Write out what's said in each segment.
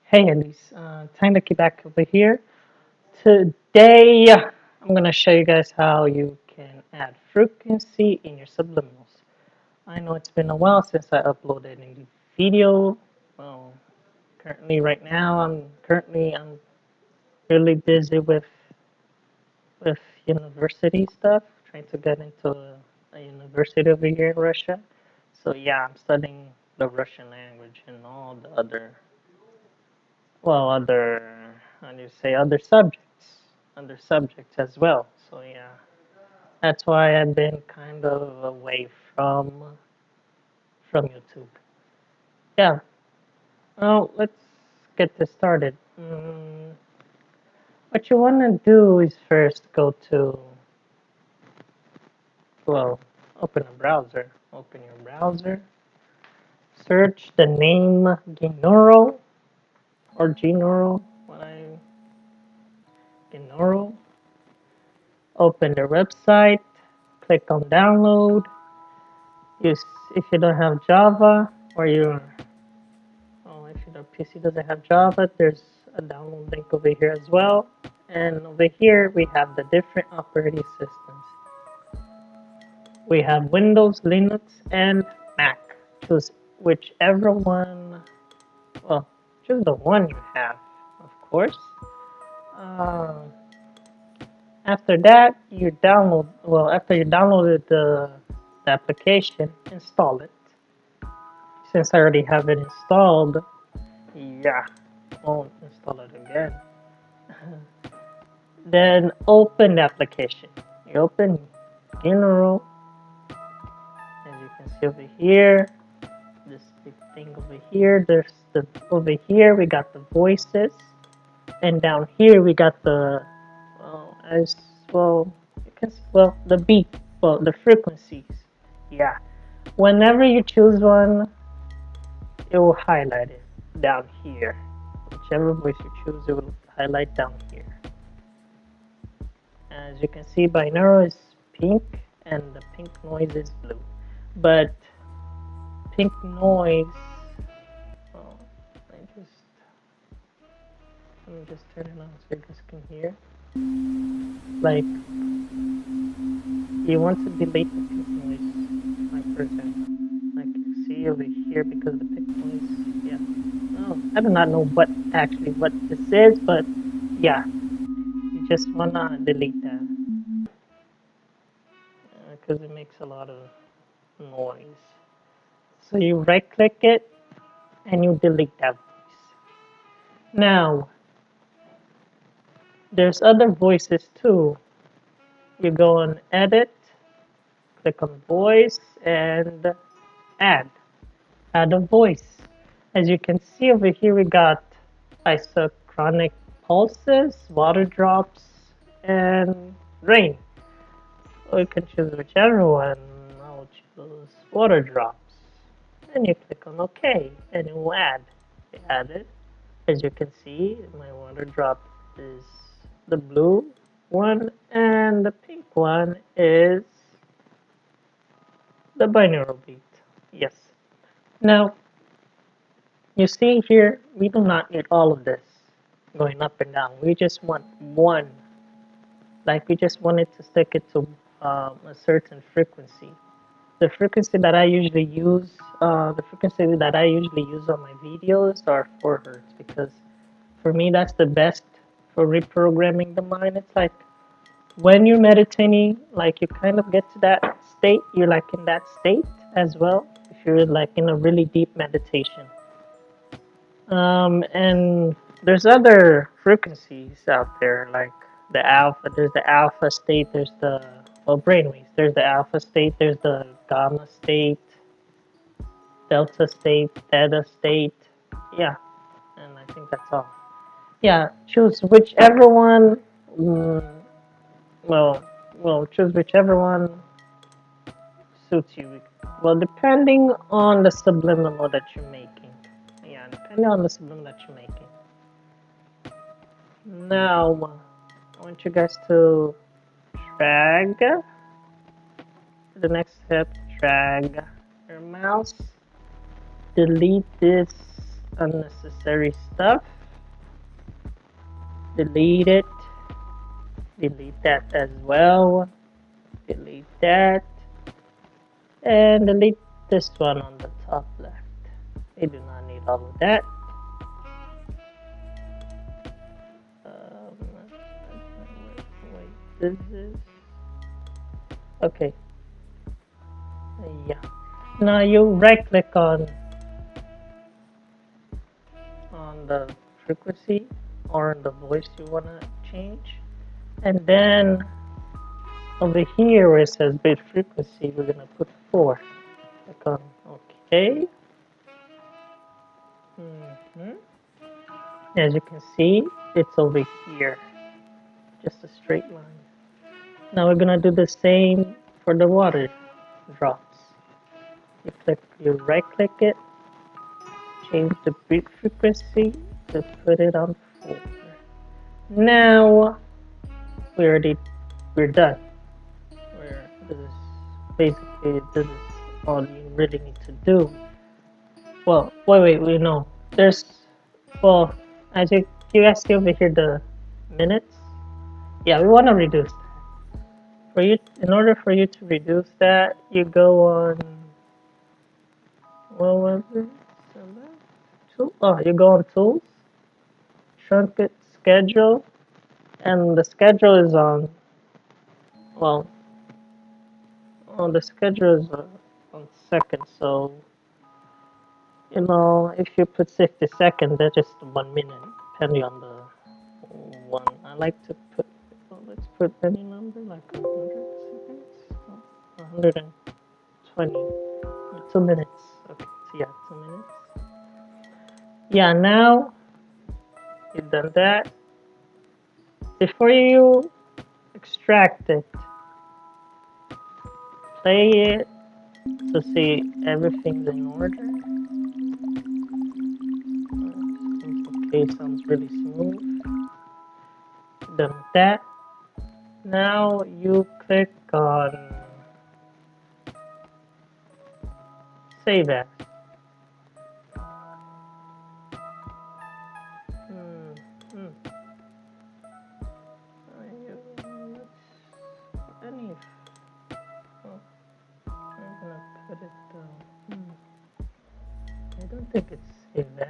Hey Elis, Taidenki back over here. Today I'm gonna show you guys how you can add frequency in your subliminals. I know it's been a while since I uploaded any video. Well, currently right now I'm really busy with university stuff, trying to get into a university over here in Russia. So yeah, I'm studying the Russian language and all the other, how do you say, other subjects as well. So yeah, that's why I've been kind of away from YouTube. Yeah. Well, let's get this started. What you want to do is first go to, well, open a browser. Open your browser. Search the name Gnaural or Gnaural. Gnaural. Open their website. Click on download. If you don't have Java or if your PC doesn't have Java, there's a download link over here as well. And over here we have the different operating systems. We have Windows, Linux, and Mac. Choose whichever one. Well, choose the one you have, of course. Uh, After that, you download. Well, after you downloaded the application, install it. Since I already have it installed, yeah, won't install it again. Then open the application. You open Gnaural, as you can see over here. This big thing over here. There's the over here we got the voices, and down here we got the as well. You can the beat, the frequencies. Yeah. Whenever you choose one, it will highlight it down here. Whichever voice you choose, it will highlight down here. As you can see, binaural is pink and the pink noise is blue. But pink noise, oh, let me just turn it on so you guys can hear. Like, you want to delete the pink noise, like for example. Like you see over here, because the pink noise, yeah. Oh, I do not know what this is, but yeah, you just wanna delete that because it makes a lot of noise. So you right click it and you delete that voice. Now, there's other voices too. You go on edit, click on voice and add a voice. As you can see over here, we got isochronic pulses, water drops, and rain. So you can choose whichever one. I'll choose water drops. And you click on OK, and it will add. You add it. As you can see, my water drop is the blue one, and the pink one is the binaural beat. Yes. Now, you see here, we do not need all of this going up and down. We just want one. Like, we just wanted to stick it to a certain frequency. The frequency that I usually use, on my videos are 4 hertz, because for me that's the best for reprogramming the mind. It's like when you're meditating, like you kind of get to that state. You're like in that state as well. If you're like in a really deep meditation. And there's other frequencies out there, like the alpha. There's the alpha state. There's the brainwaves. There's the alpha state. There's the gamma state, delta state, theta state. Yeah, and I think that's all. Yeah, choose whichever one. Choose whichever one suits you. Well, depending on the subliminal that you're making. Yeah, depending on the subliminal that you're making. Now, I want you guys to drag the next step. Drag your mouse. Delete this unnecessary stuff. delete it, delete that as well, delete that, and delete this one on the top left. We do not need all of that. Wait, this is okay. Yeah. Now you right click on the frequency or the voice you want to change, and then over here where it says bit frequency, we're gonna put 4. Click on OK. As you can see, it's over here, just a straight line. Now we're gonna do the same for the water drops. You right click it, change the bit frequency to put it on 4. Now we're done. This is basically all you really need to do. Well, wait, no. There's, well, as you guys see over here, the minutes. Yeah, we want to reduce that. In order for you to reduce that, you go on, what was it? You go on Tools, Shrunk It, Schedule, and the schedule is on, well, the schedule is on seconds, so if you put 60 seconds, that's just 1 minute, depending on the one. I like to put, let's put any number, like 100 seconds, 120, 2 minutes. Okay, so yeah, 2 minutes. Yeah, now you've done that. Before you extract it, play it to see everything's in order. Okay, sounds really smooth. Done with that. Now you click on Save As. I don't think it's Save As.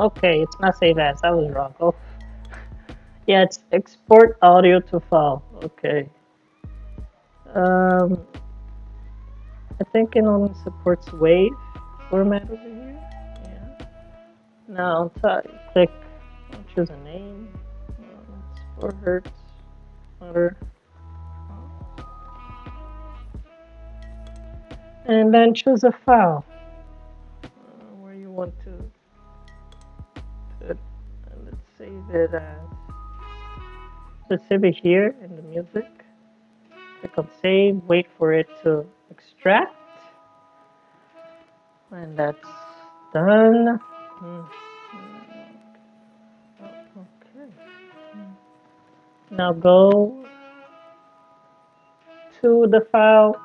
Okay, it's not Save As. I was wrong. Oh, yeah, it's Export Audio to File. Okay. I think it only supports WAV format over here. Yeah. Now on top, click. Choose a name. It's 4 hertz. Motor. And then choose a file where you want to put. Let's save it as. Let's save it here in the music. Click on save. Wait for it to extract. And that's done. Okay. Now go to the file.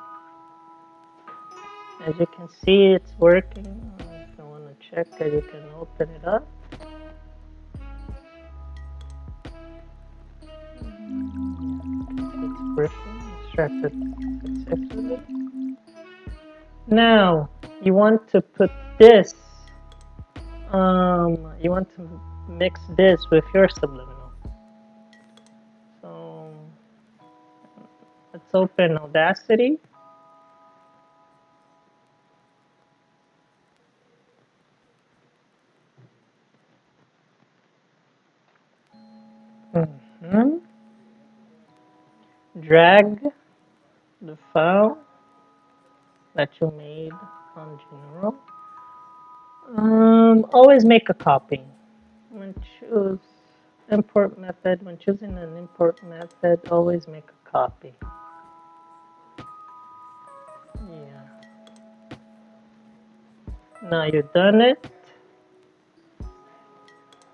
As you can see, it's working. If you want to check it, you can open it up. It's working. Extracted successfully. Now you want to put this. You want to mix this with your subliminal. So let's open Audacity. Drag the file that you made on Gnaural. Always make a copy. When choose import method, when choosing an import method, always make a copy. Yeah. Now you've done it.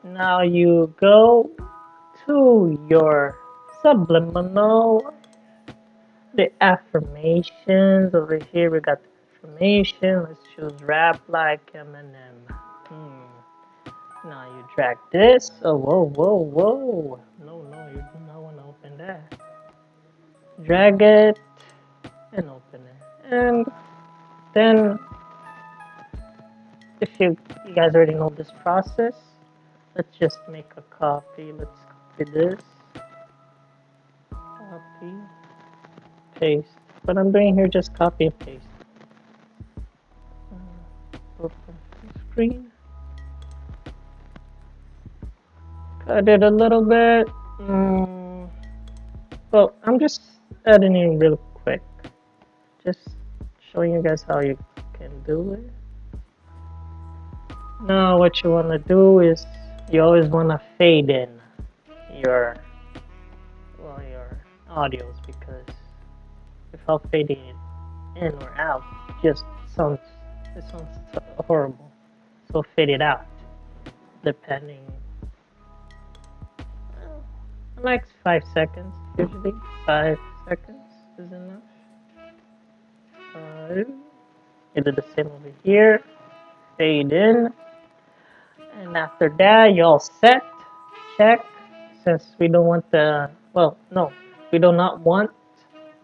Now you go to your subliminal, the affirmations. Over here we got information. Let's choose rap like Eminem. Now you drag this. Oh, whoa, whoa, whoa. No, no, you do not want to open that. Drag it and open it. And then, if you guys already know this process, let's just make a copy. Let's copy this. Copy. Paste. What I'm doing here, just copy and paste. Open screen. Cut it a little bit. Well, I'm just editing real quick. Just showing you guys how you can do it. Now what you want to do is you always want to fade in your audios, because without fading it in or out, it sounds horrible. So fade it out, depending. Like 5 seconds usually. 5 seconds is enough. 5. You do the same over here. Fade in. And after that, you all set. Check. Since we don't want we do not want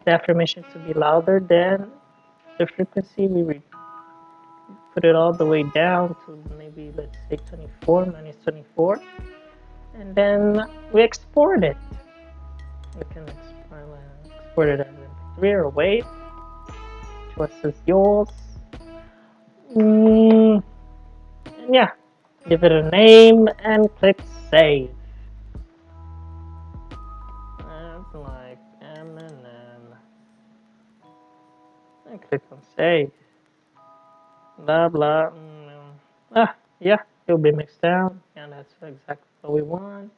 the affirmation to be louder than the frequency. We put it all the way down to maybe, let's say, 24, minus 24. And then we export it. We can export it as MP3 or WAV. Choice is yours. And yeah, give it a name and click save. That's like Eminem. And click on save. Blah blah. Yeah, it'll be mixed down, and that's exactly what we want.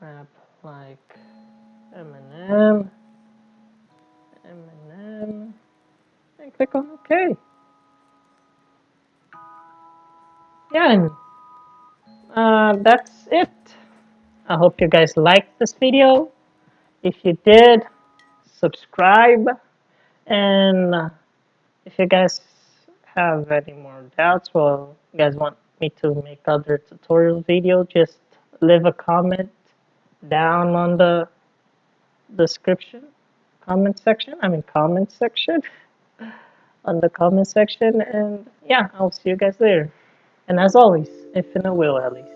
Rap like Eminem, and click on OK. Yeah, and that's it. I hope you guys liked this video. If you did, subscribe, and if you guys have any more doubts, well, you guys want me to make other tutorial video, just leave a comment down on the comment section on the comment section, and yeah, I'll see you guys later. And as always, infinite will, Elis.